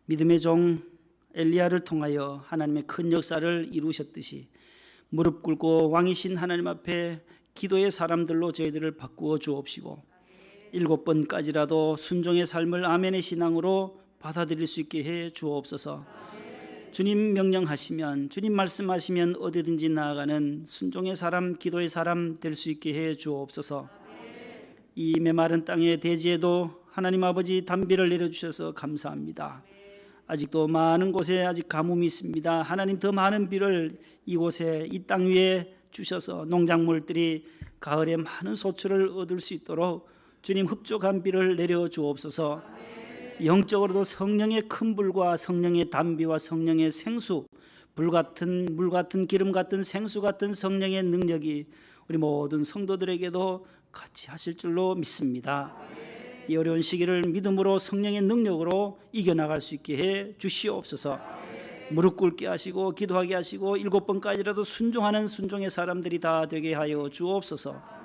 Speaker 1: 믿음의 종 엘리야를 통하여 하나님의 큰 역사를 이루셨듯이 무릎 꿇고 왕이신 하나님 앞에 기도의 사람들로 저희들을 바꾸어 주옵시고 7번까지라도 순종의 삶을 아멘의 신앙으로 받아들일 수 있게 해 주옵소서. 주님 명령하시면, 주님 말씀하시면 어디든지 나아가는 순종의 사람, 기도의 사람 될 수 있게 해 주옵소서. 이 메마른 땅의 대지에도 하나님 아버지 단비를 내려주셔서 감사합니다. 아직도 많은 곳에 아직 가뭄이 있습니다. 하나님 더 많은 비를 이곳에 이 땅 위에 주셔서 농작물들이 가을에 많은 소출을 얻을 수 있도록 주님 흡족한 비를 내려 주옵소서. 영적으로도 성령의 큰 불과 성령의 단비와 성령의 생수, 불 같은 물 같은 기름 같은 생수 같은 성령의 능력이 우리 모든 성도들에게도 같이 하실 줄로 믿습니다. 이 어려운 시기를 믿음으로 성령의 능력으로 이겨나갈 수 있게 해 주시옵소서. 무릎 꿇게 하시고 기도하게 하시고 7번까지라도 순종하는 순종의 사람들이 다 되게 하여 주옵소서.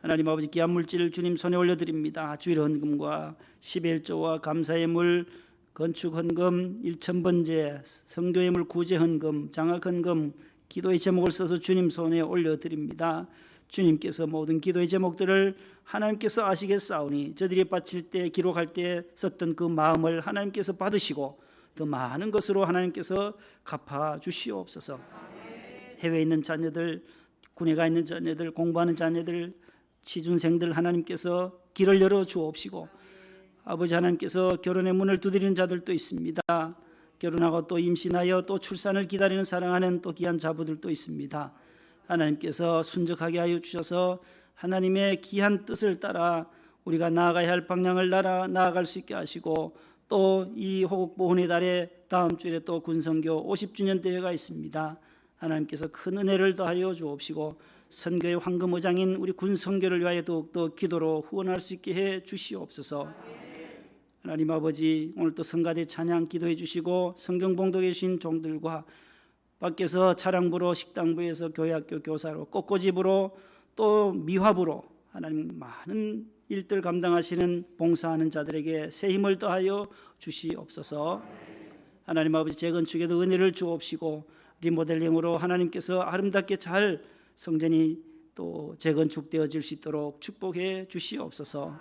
Speaker 1: 하나님 아버지 귀한 물질을 주님 손에 올려드립니다. 주일 헌금과 11조와 감사의 물, 건축 헌금, 1000번제, 성교의 물 구제 헌금, 장학 헌금, 기도의 제목을 써서 주님 손에 올려드립니다. 주님께서 모든 기도의 제목들을 하나님께서 아시겠사오니 저들이 바칠 때 기록할 때 썼던 그 마음을 하나님께서 받으시고 더 많은 것으로 하나님께서 갚아 주시옵소서. 해외에 있는 자녀들, 군에 가 있는 자녀들, 공부하는 자녀들, 취준생들 하나님께서 길을 열어 주옵시고 아버지 하나님께서 결혼의 문을 두드리는 자들도 있습니다. 결혼하고 또 임신하여 또 출산을 기다리는 사랑하는 또 귀한 자부들도 있습니다. 하나님께서 순적하게 하여 주셔서 하나님의 귀한 뜻을 따라 우리가 나아가야 할 방향을 나아갈 수 있게 하시고 또 이 호국보훈의 달에 다음 주에 또 군선교 50주년 대회가 있습니다. 하나님께서 큰 은혜를 더하여 주옵시고 선교의 황금의장인 우리 군선교를 위하여 더욱더 기도로 후원할 수 있게 해 주시옵소서. 하나님 아버지 오늘도 성가대 찬양 기도해 주시고 성경 봉독해 주신 종들과 밖에서 차량부로 식당부에서 교회학교 교사로 꽃꽂이부로 또 미화부로 하나님 많은 일들 감당하시는 봉사하는 자들에게 새 힘을 더하여 주시옵소서. 하나님 아버지 재건축에도 은혜를 주옵시고 리모델링으로 하나님께서 아름답게 잘 성전이 또 재건축되어질 수 있도록 축복해 주시옵소서.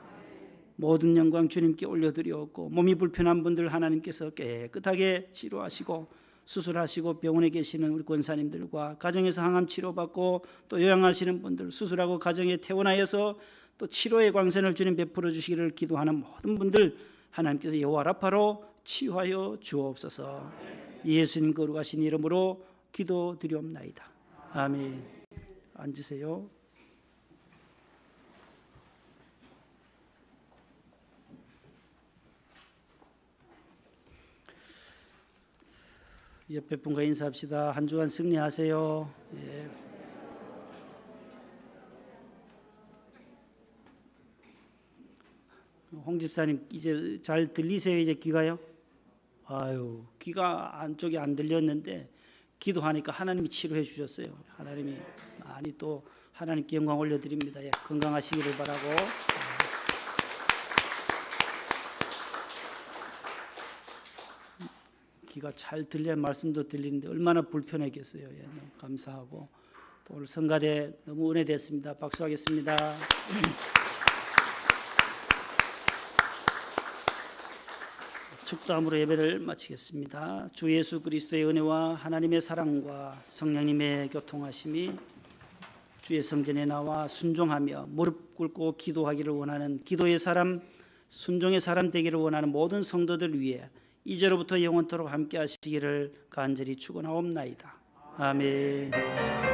Speaker 1: 모든 영광 주님께 올려드리옵고 몸이 불편한 분들 하나님께서 깨끗하게 치료하시고 수술하시고 병원에 계시는 우리 권사님들과 가정에서 항암 치료받고 또 요양하시는 분들 수술하고 가정에 퇴원하여서 또 치료의 광선을 주님 베풀어 주시기를 기도하는 모든 분들 하나님께서 여호와 라파로 치유하여 주옵소서. 예수님 거룩하신 이름으로 기도드리옵나이다. 아멘. 앉으세요. 옆에 분과 인사합시다. 한 주간 승리하세요. 예. 홍 집사님 이제 잘 들리세요? 이제 귀가요? 아유, 귀가 안쪽이 안 들렸는데 기도하니까 하나님이 치료해 주셨어요. 하나님이 많이 또 하나님께 영광 올려드립니다. 예, 건강하시기를 바라고. 귀가 잘 들려야 말씀도 들리는데 얼마나 불편했겠어요. 예, 너무 감사하고 또 오늘 성가대 너무 은혜됐습니다. 박수하겠습니다. 축도함으로 예배를 마치겠습니다. 주 예수 그리스도의 은혜와 하나님의 사랑과 성령님의 교통하심이 주의 성전에 나와 순종하며 무릎 꿇고 기도하기를 원하는 기도의 사람, 순종의 사람 되기를 원하는 모든 성도들 위해 이제로부터 영원토록 함께 하시기를 간절히 축원하옵나이다. 아멘.